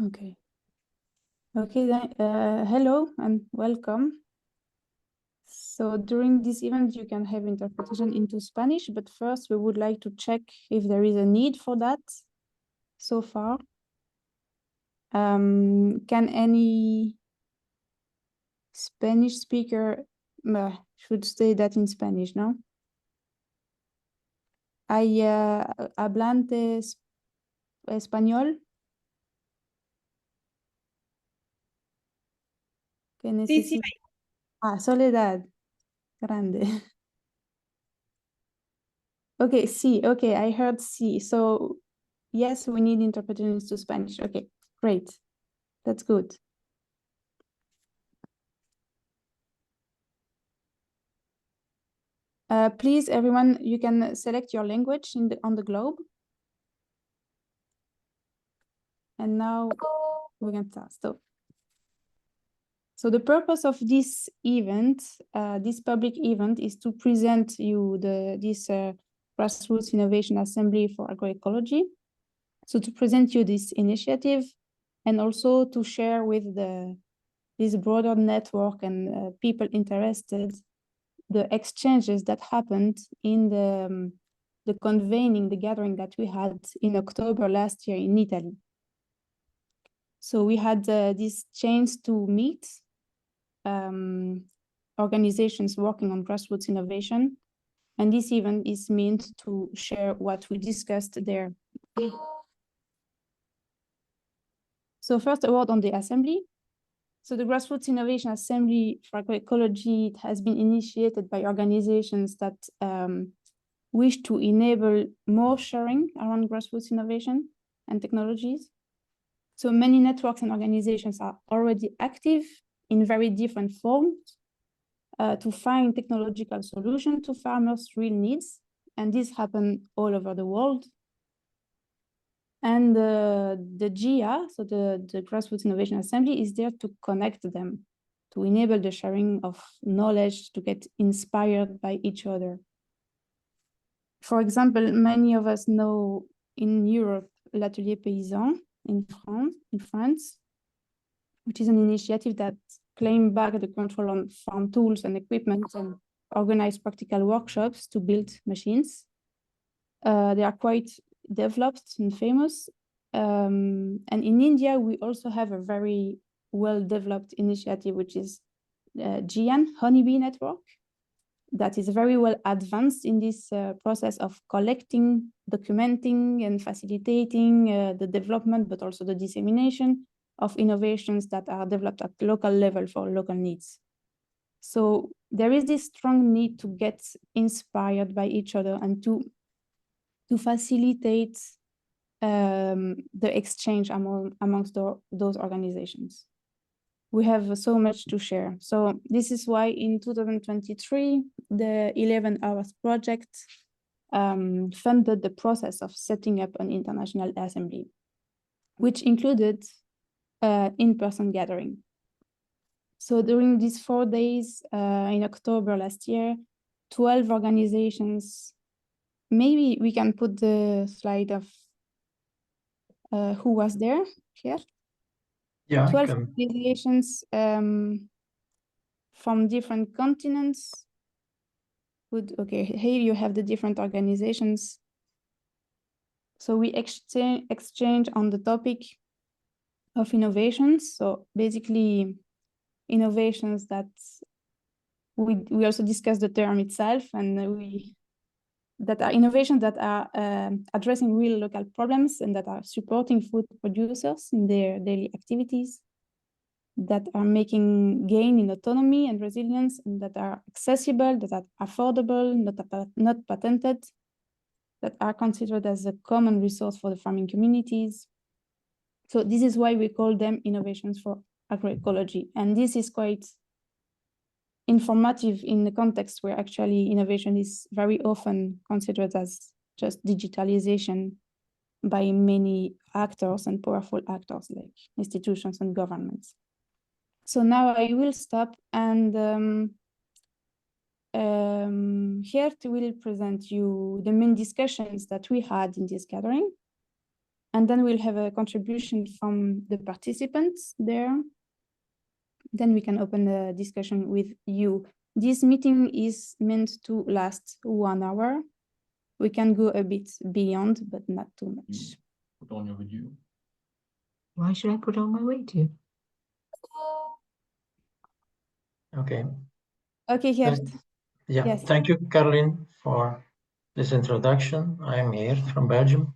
Okay. Okay, then, hello and welcome. So during this event, you can have interpretation into Spanish, but first we would like to check if there is a need for that so far. Can any Spanish speaker, should say that in Spanish, no? ¿Hay hablantes español? Que Sí, sí. Soledad, grande. Okay, sí, okay, I heard sí. So yes, we need interpretation to Spanish. Okay, great. That's good. Please, everyone, you can select your language on the globe. And now we can start. So the purpose of this event, this public event, is to present you this Grassroots Innovation Assembly for Agroecology. So to present you this initiative and also to share with this broader network and people interested the exchanges that happened in the convening, the gathering that we had in October last year in Italy. So we had this chance to meet organizations working on grassroots innovation. And this event is meant to share what we discussed there. So first, a word on the assembly. So the Grassroots Innovation Assembly for Agroecology has been initiated by organizations that wish to enable more sharing around grassroots innovation and technologies. So many networks and organizations are already active in very different forms to find technological solutions to farmers' real needs. And this happens all over the world. And the GIA, so the Grassroots Innovation Assembly, is there to connect them, to enable the sharing of knowledge, to get inspired by each other. For example, many of us know in Europe, l'Atelier Paysan in France, which is an initiative that claimed back the control on farm tools and equipment and organized practical workshops to build machines. They are quite developed and famous. And in India, we also have a very well-developed initiative, which is GIA, Honeybee Network, that is very well advanced in this process of collecting, documenting, and facilitating the development, but also the dissemination of innovations that are developed at local level for local needs. So there is this strong need to get inspired by each other and to facilitate the exchange amongst those organizations. We have so much to share. So this is why in 2023, the 11 Hours Project funded the process of setting up an international assembly, which included in-person gathering. So during these 4 days in October last year, 12 organizations, maybe we can put the slide of who was there here. Yeah, 12 organizations from different continents. Good. Okay, here you have the different organizations. So we exchange on the topic of innovations. So basically innovations that we also discussed the term itself, and that are innovations that are addressing real local problems and that are supporting food producers in their daily activities, that are making gain in autonomy and resilience, and that are accessible, that are affordable, not patented, that are considered as a common resource for the farming communities. So this is why we call them innovations for agroecology. And this is quite informative in the context where actually innovation is very often considered as just digitalization by many actors and powerful actors like institutions and governments. So now I will stop, and here I will present you the main discussions that we had in this gathering. And then we'll have a contribution from the participants there. Then we can open the discussion with you. This meeting is meant to last 1 hour. We can go a bit beyond, but not too much. Put on your video. Why should I put on my video? Okay. Okay, Gert. Yeah, Yes. Thank you, Caroline, for this introduction. I'm here from Belgium.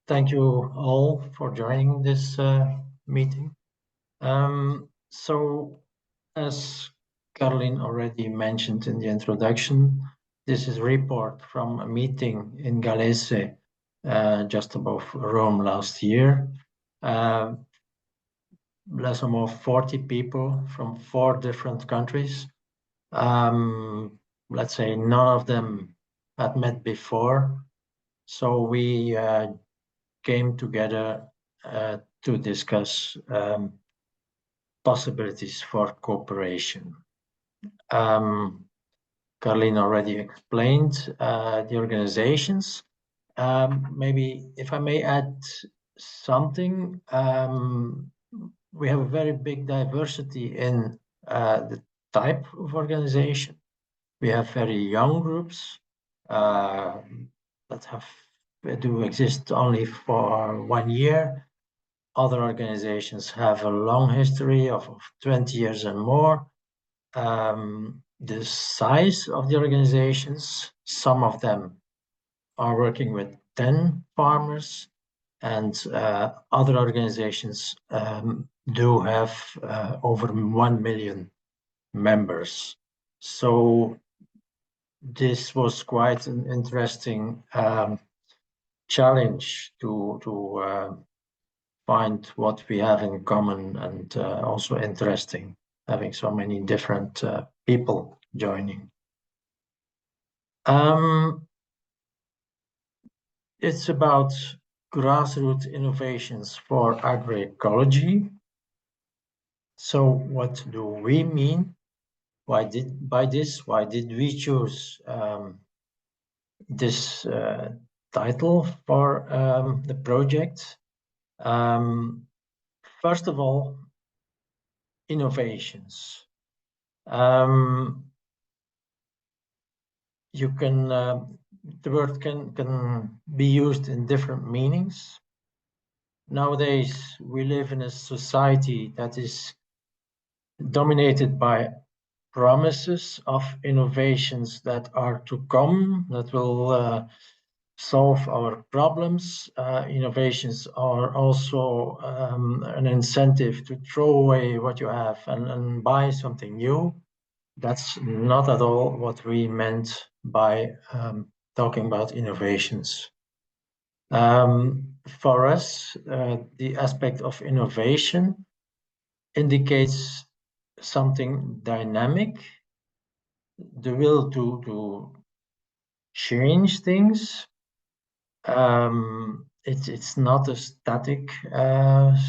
Thank you all for joining this meeting. So, as Caroline already mentioned in the introduction, this is a report from a meeting in Gallese, just above Rome last year. Less or more 40 people from 4 different countries. Let's say none of them had met before. So we came together to discuss possibilities for cooperation. Caroline already explained the organizations. Maybe if I may add something, we have a very big diversity in the type of organization. We have very young groups that do exist only for 1 year. Other organizations have a long history of 20 years and more. The size of the organizations, some of them are working with 10 farmers, and other organizations do have over 1 million members. So this was quite an interesting challenge to find what we have in common, and also interesting having so many different people joining. It's about grassroots innovations for agroecology. So what do we mean? Why did we choose this title for the project? First of all, innovations. You can the word can be used in different meanings. Nowadays, we live in a society that is dominated by promises of innovations that are to come, that will solve our problems. Innovations are also an incentive to throw away what you have and buy something new. That's not at all what we meant by talking about innovations. For us, the aspect of innovation indicates something dynamic, the will to change things. It's not a static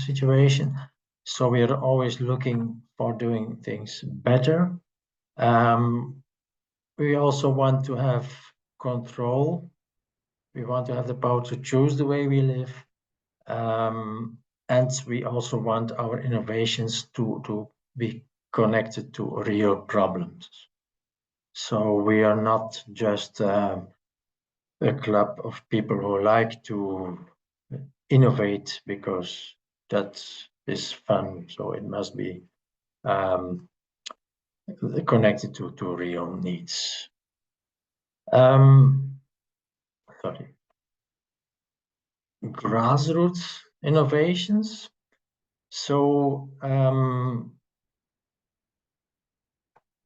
situation, so we are always looking for doing things better. We also want to have control. We want to have the power to choose the way we live. And we also want our innovations to be connected to real problems. So we are not just a club of people who like to innovate because that is fun. So it must be connected to real needs. Sorry. Grassroots innovations. So the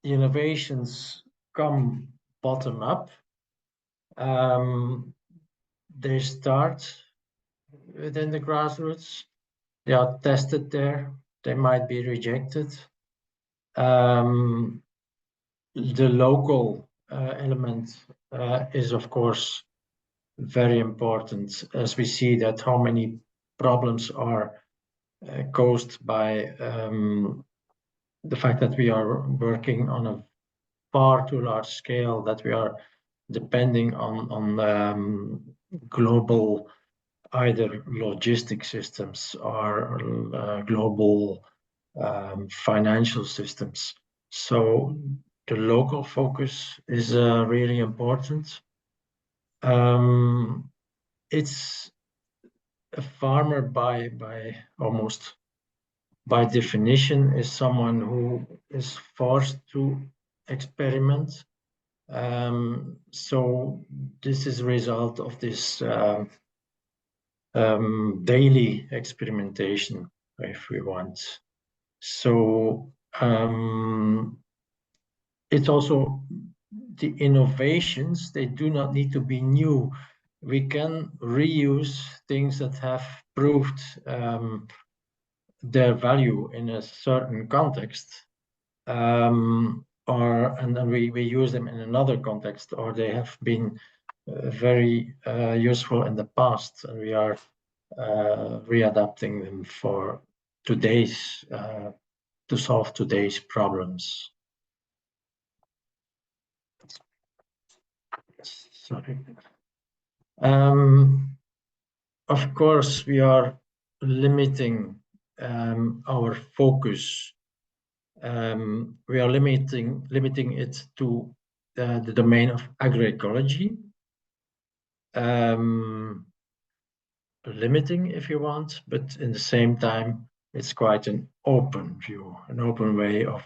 innovations come bottom up. They start within the grassroots. They are tested there. They might be rejected. The local element is, of course, very important, as we see that how many problems are caused by the fact that we are working on a far too large scale, that we are depending on global either logistic systems or global financial systems. So the local focus is really important. It's a farmer by almost by definition is someone who is forced to experiment. So this is a result of this daily experimentation, if we want. So it's also the innovations, they do not need to be new. We can reuse things that have proved their value in a certain context, and then we use them in another context, or they have been very useful in the past, and we are readapting them for today's to solve today's problems. Sorry. Of course, we are limiting our focus. We are limiting it to the domain of agroecology. Limiting, if you want, but in the same time, it's quite an open view, an open way of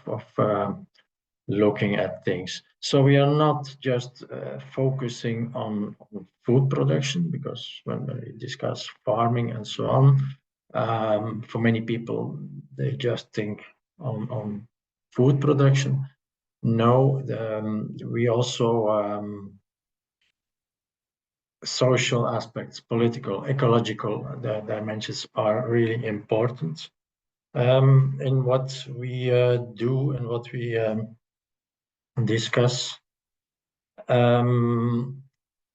looking at things. So we are not just focusing on food production, because when we discuss farming and so on, for many people, they just think on food production. No, we also social aspects, political, ecological dimensions are really important in what we do and what we discuss.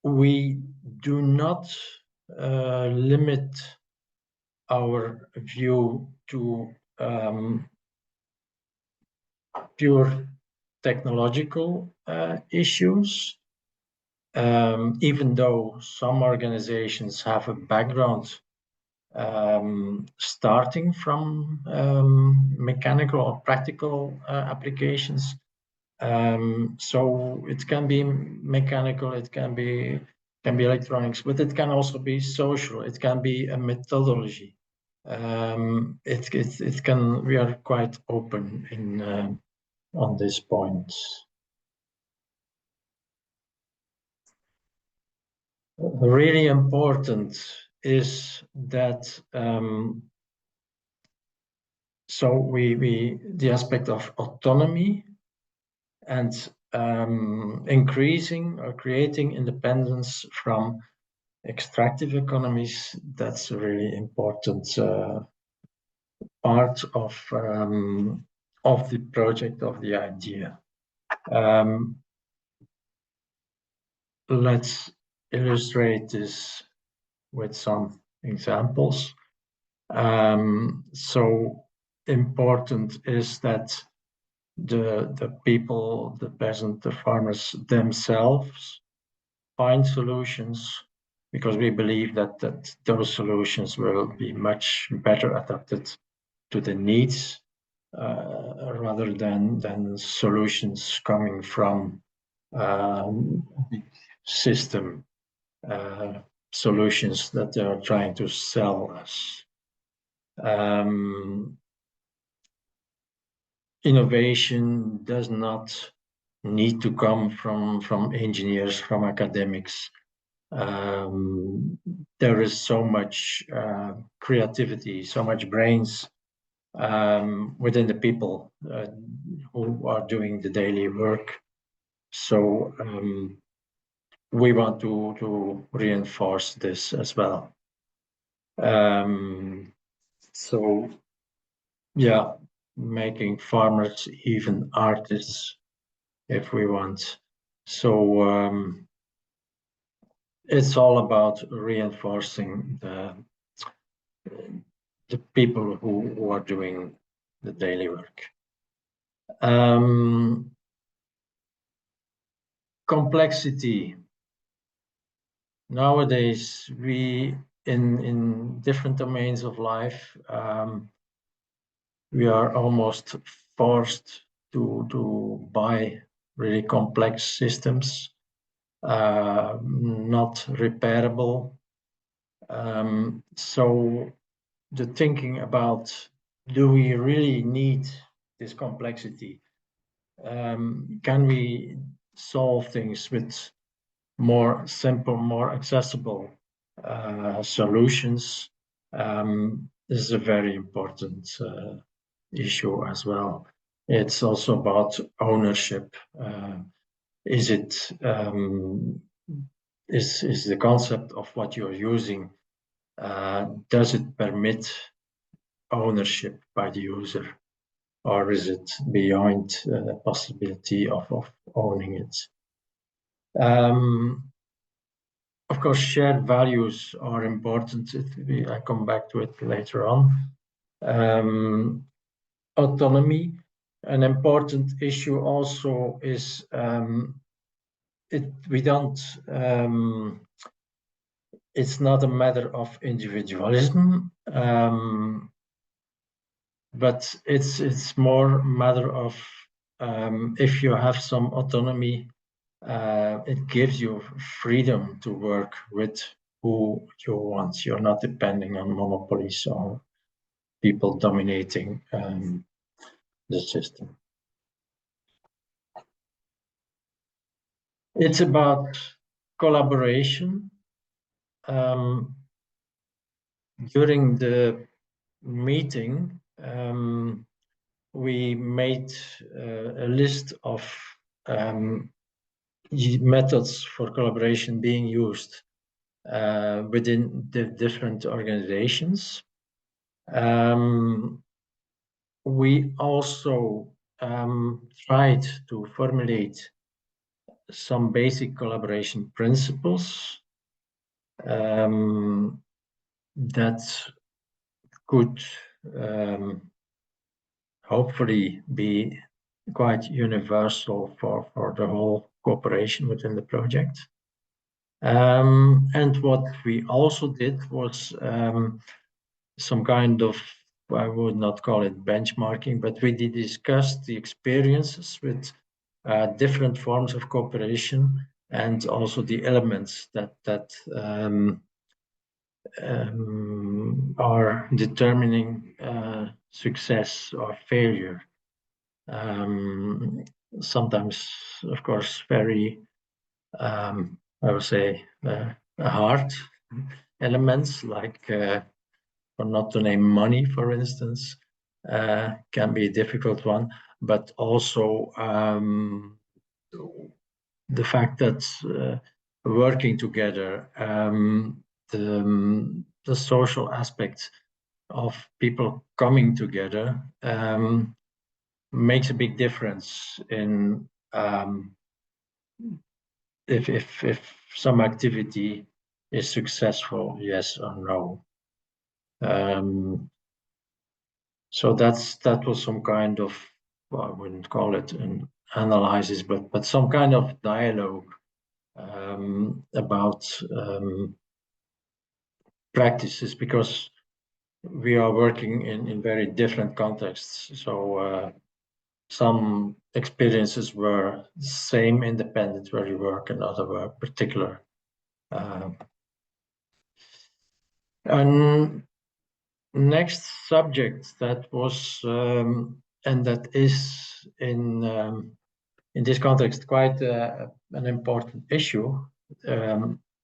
We do not limit our view to pure technological issues. Even though some organizations have a background starting from mechanical or practical applications. So it can be mechanical, it can be electronics, but it can also be social. It can be a methodology. It can. We are quite open in on this point. Really important is that so the aspect of autonomy and increasing or creating independence from extractive economies, that's a really important part of the project, of the idea. Let's illustrate this with some examples. So important is that the people, the peasant, the farmers themselves find solutions, because we believe that those solutions will be much better adapted to the needs rather than solutions coming from the system solutions that they are trying to sell us. Innovation does not need to come from engineers, from academics. There is so much creativity, so much brains within the people who are doing the daily work. So we want to reinforce this as well. So yeah, making farmers even artists, if we want. So it's all about reinforcing the people who are doing the daily work. Complexity. Nowadays, we in different domains of life, we are almost forced to buy really complex systems, not repairable. So the thinking about, do we really need this complexity? Can we solve things with more simple, more accessible solutions? This is a very important issue as well. It's also about ownership. Is the concept of what you're using, does it permit ownership by the user, or is it beyond the possibility of owning it? Of course, shared values are important. I come back to it later on. Autonomy, an important issue also is it's not a matter of individualism, but it's more a matter of if you have some autonomy, it gives you freedom to work with who you want. You're not depending on monopolies or people dominating the system. It's about collaboration. During the meeting, we made a list of methods for collaboration being used within the different organizations. We also tried to formulate some basic collaboration principles that could hopefully be quite universal for the whole cooperation within the project. And what we also did was some kind of, I would not call it benchmarking, but we did discuss the experiences with different forms of cooperation, and also the elements that are determining success or failure. Sometimes, of course, very, I would say, hard elements, like, for not to name money, for instance, can be a difficult one, but also the fact that working together, the social aspect of people coming together makes a big difference in if some activity is successful, yes or no. So that was some kind of, well, I wouldn't call it an analysis, but some kind of dialogue about practices, because we are working in very different contexts. So some experiences were same independent where you work, and other were particular. And next subject that was and that is in this context quite an important issue,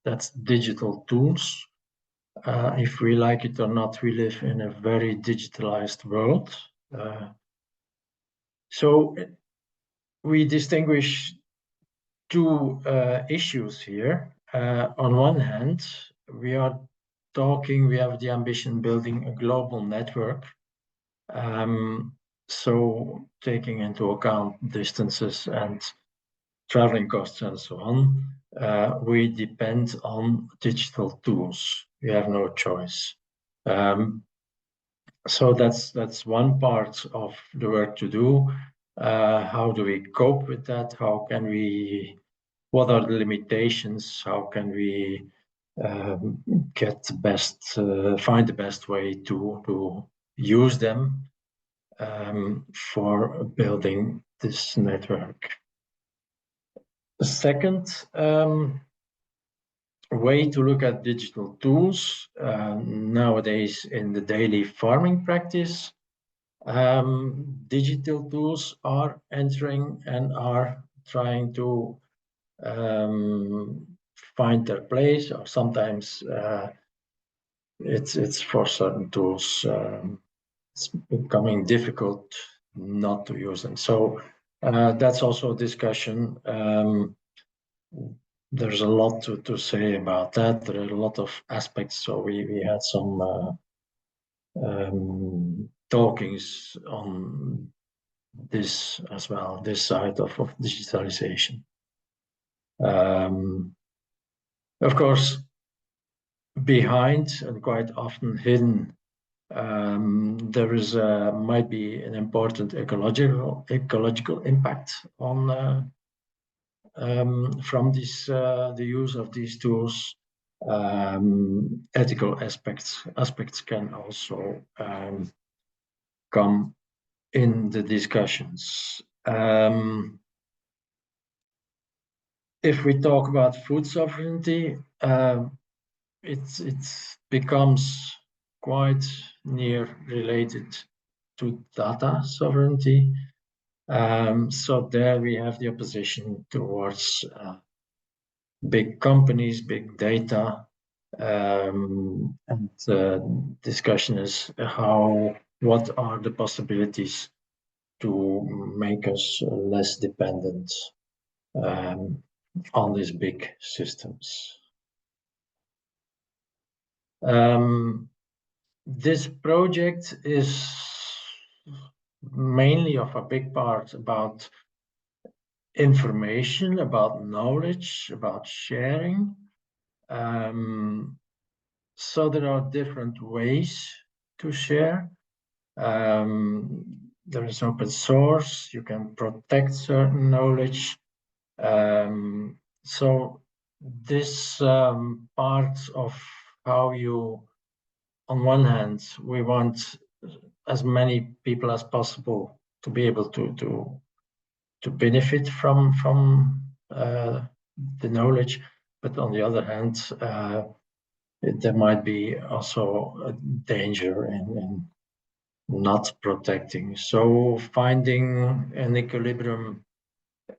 that's digital tools. If we like it or not, we live in a very digitalized world. So we distinguish two issues here. On one hand, we have the ambition building a global network. So taking into account distances and traveling costs and so on, we depend on digital tools. We have no choice. So that's one part of the work to do. How do we cope with that? What are the limitations? How can we get the best, find the best way to use them for building this network. The second way to look at digital tools nowadays in the daily farming practice, digital tools are entering and are trying to find their place, or sometimes it's for certain tools it's becoming difficult not to use them. So that's also a discussion. There's a lot to say about that. There are a lot of aspects. So we had some talkings on this as well, this side of digitalization. Of course, behind and quite often hidden, there is might be an important ecological impact on from this the use of these tools. Ethical aspects can also come in the discussions. If we talk about food sovereignty, it becomes quite near related to data sovereignty. So there we have the opposition towards big companies, big data, and the discussion is what are the possibilities to make us less dependent on these big systems. This project is mainly of a big part about information, about knowledge, about sharing. So there are different ways to share. There is open source, you can protect certain knowledge. So this part of how you, on one hand, we want as many people as possible to be able to benefit from the knowledge, but on the other hand, there might be also a danger in not protecting. So finding an equilibrium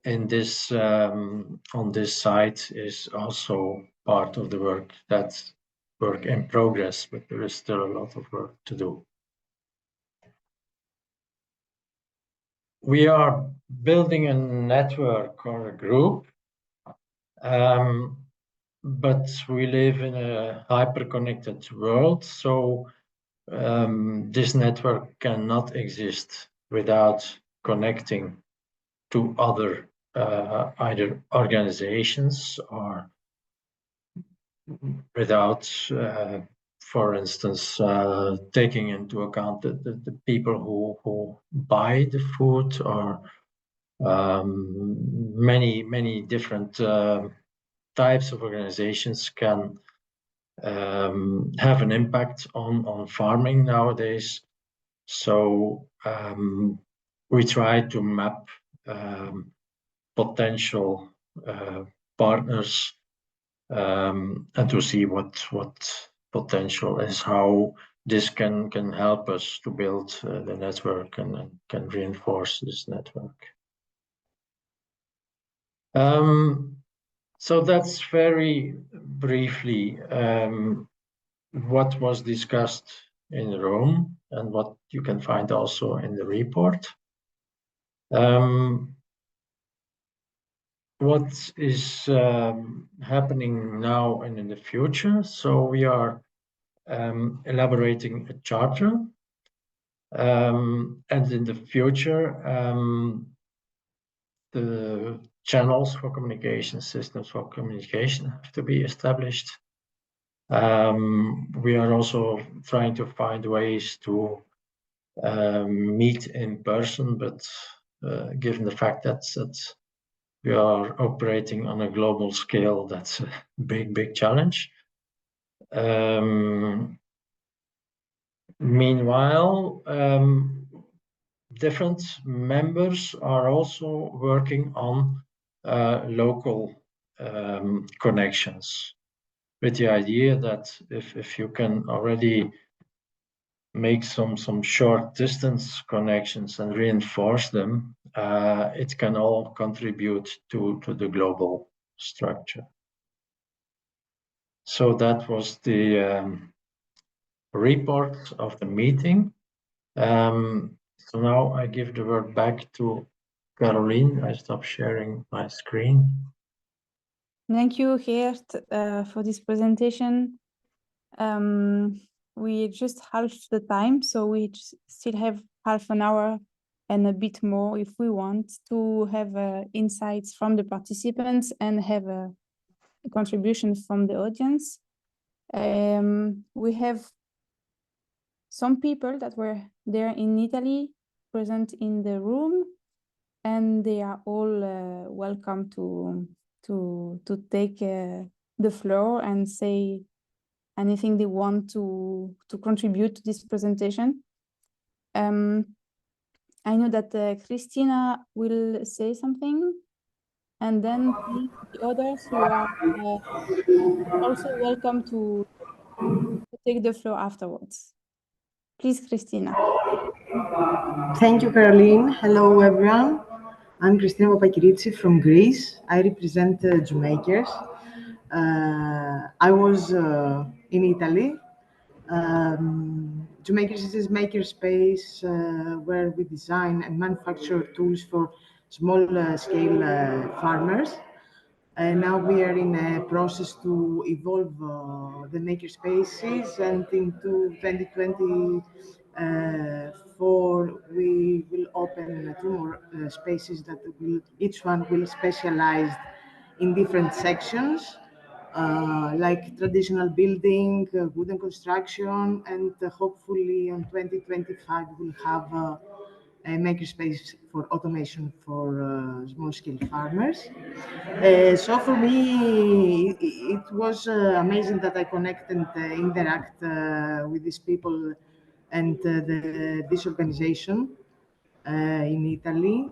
in this on this side is also part of the work. That's work in progress, but there is still a lot of work to do. We are building a network or a group, but we live in a hyper-connected world, so this network cannot exist without connecting to other either organizations or without, for instance, taking into account the people who buy the food, or many different types of organizations can have an impact on farming nowadays. So we try to map potential partners and to see what potential is, how this can help us to build the network and can reinforce this network. So that's very briefly what was discussed in Rome and what you can find also in the report. What is happening now and in the future? So we are elaborating a charter, and in the future, the channels for communication, systems for communication have to be established. We are also trying to find ways to meet in person, but given the fact that we are operating on a global scale, that's a big challenge. Meanwhile, different members are also working on local connections, with the idea that if you can already make some short distance connections and reinforce them, it can all contribute to the global structure. So that was the report of the meeting. So now I give the word back to Caroline. I stop sharing my screen. Thank you, Geert, for this presentation. We just halved the time, so we still have half an hour and a bit more if we want to have insights from the participants and have a contribution from the audience. We have some people that were there in Italy present in the room, and they are all welcome to take the floor and say anything they want to contribute to this presentation. I know that Christina will say something, and then the others who are also welcome to take the floor afterwards. Please, Christina. Thank you, Caroline. Hello, everyone. I'm Christina Papakiritsi from Greece. I represent Jumakers. I was in Italy. Jumakers is a makerspace where we design and manufacture tools for small-scale farmers. Now we are in a process to evolve the maker spaces, and into 2024 we will open 2 more spaces that will, each one will specialize in different sections, like traditional building, wooden construction, and hopefully in 2025 we'll have a makerspace for automation for small-scale farmers. So for me, it was amazing that I connect and interact with these people and this organization in Italy.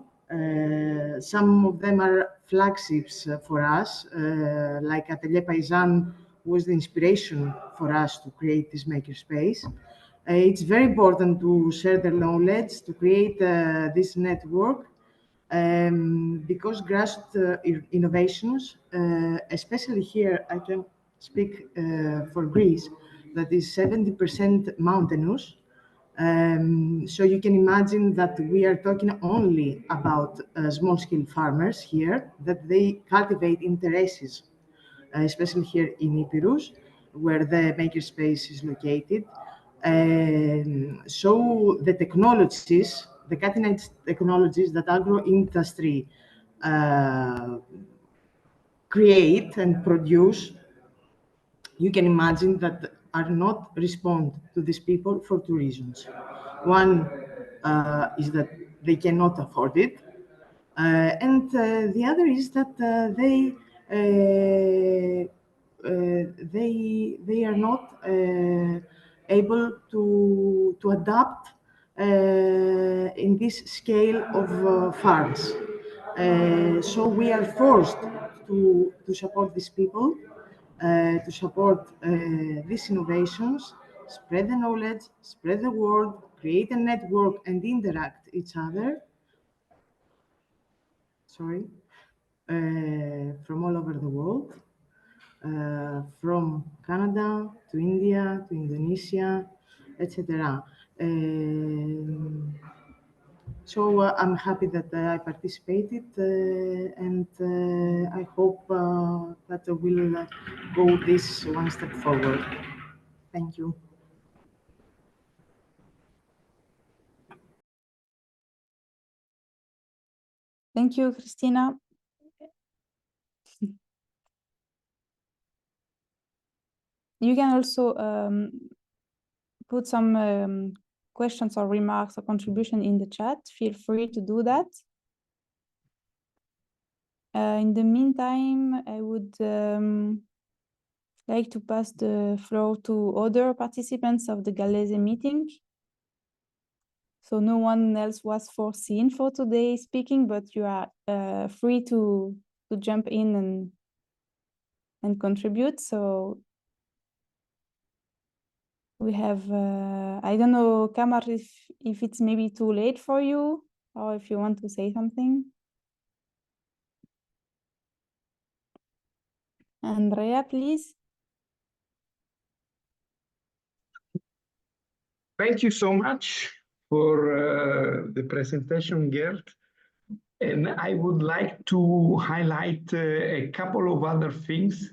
Some of them are flagships for us, like Atelier Paysan was the inspiration for us to create this makerspace. It's very important to share the knowledge, to create this network, because Grassroot Innovations, especially here, I can speak for Greece, that is 70% mountainous. So you can imagine that we are talking only about small-scale farmers here, that they cultivate interests, especially here in Epirus, where the makerspace is located. So the technologies, the cutting-edge technologies that agro-industry create and produce, you can imagine that are not respond to these people for 2 reasons. One is that they cannot afford it, and the other is that they are not able to adapt in this scale of farms. So we are forced to support these people, to support these innovations, spread the knowledge, spread the word, create a network and interact each other. From all over the world, from Canada to India to Indonesia, etc. So I'm happy that I participated, and I hope that we'll go this one step forward. Thank you. Thank you, Christina. You can also put some questions or remarks or contribution in the chat. Feel free to do that. In the meantime, I would like to pass the floor to other participants of the Gallese meeting. So no one else was foreseen for today's speaking, but you are free to jump in and contribute. So we have, I don't know, Kamar, if it's maybe too late for you or if you want to say something. Andrea, please. Thank you so much for the presentation, Gert. And I would like to highlight a couple of other things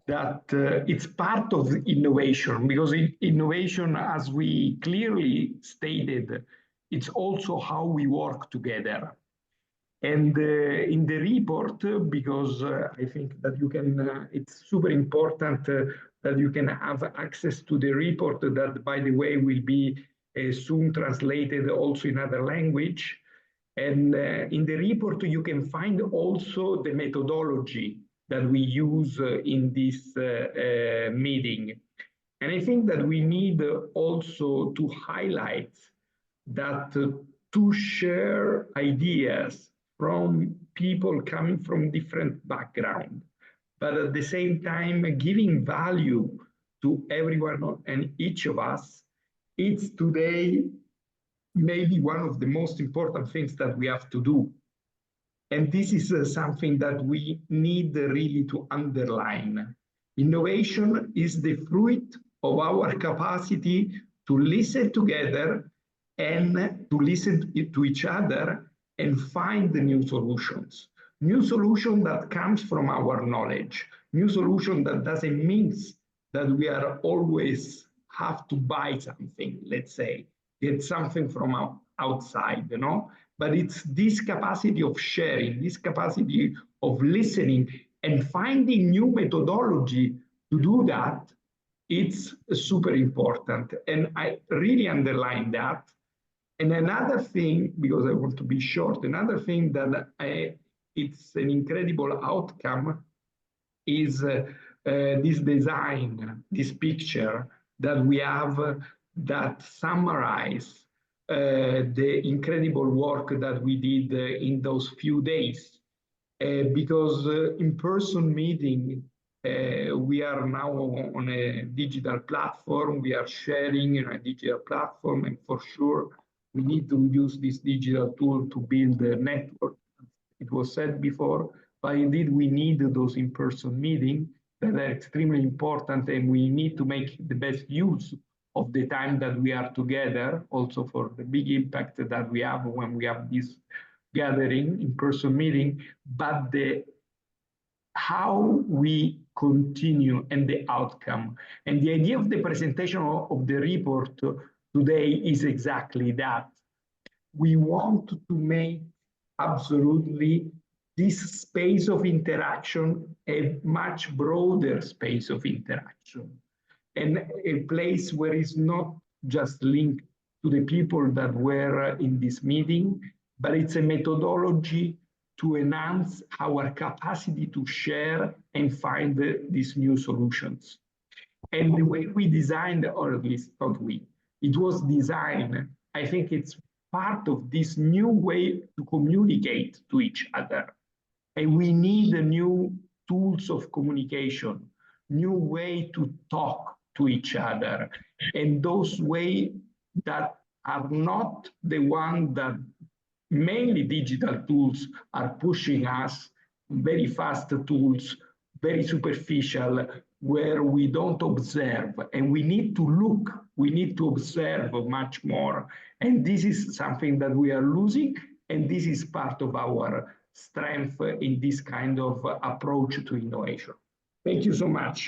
that it's part of innovation, because innovation, as we clearly stated, it's also how we work together. And in the report, because I think that you can, it's super important that you can have access to the report that, by the way, will be soon translated also in other language. And in the report, you can find also the methodology that we use in this meeting. And I think that we need also to highlight that to share ideas from people coming from different backgrounds, but at the same time giving value to everyone and each of us, it's today maybe one of the most important things that we have to do. And this is something that we need really to underline. Innovation is the fruit of our capacity to listen together and to listen to each other and find the new solutions. New solution that comes from our knowledge. New solution that doesn't mean that we are always have to buy something, let's say, get something from outside, you know? But it's this capacity of sharing, this capacity of listening and finding new methodology to do that. It's super important. And I really underline that. And another thing, because I want to be short, another thing that it's an incredible outcome is this design, this picture that we have that summarize the incredible work that we did in those few days. Because in-person meeting, we are now on a digital platform, we are sharing in a digital platform, and for sure, we need to use this digital tool to build a network. It was said before, but indeed we need those in-person meetings that are extremely important, and we need to make the best use of the time that we are together, also for the big impact that we have when we have this gathering, in-person meeting, but how we continue and the outcome. And the idea of the presentation of the report today is exactly that. We want to make absolutely this space of interaction a much broader space of interaction, and a place where it's not just linked to the people that were in this meeting, but it's a methodology to enhance our capacity to share and find these new solutions. And the way we designed, or at least not we, it was designed, I think it's part of this new way to communicate to each other. And we need new tools of communication, new way to talk to each other. And those ways that are not the one that mainly digital tools are pushing us, very fast tools, very superficial, where we don't observe, and we need to look, we need to observe much more. And this is something that we are losing, and this is part of our strength in this kind of approach to innovation. Thank you so much.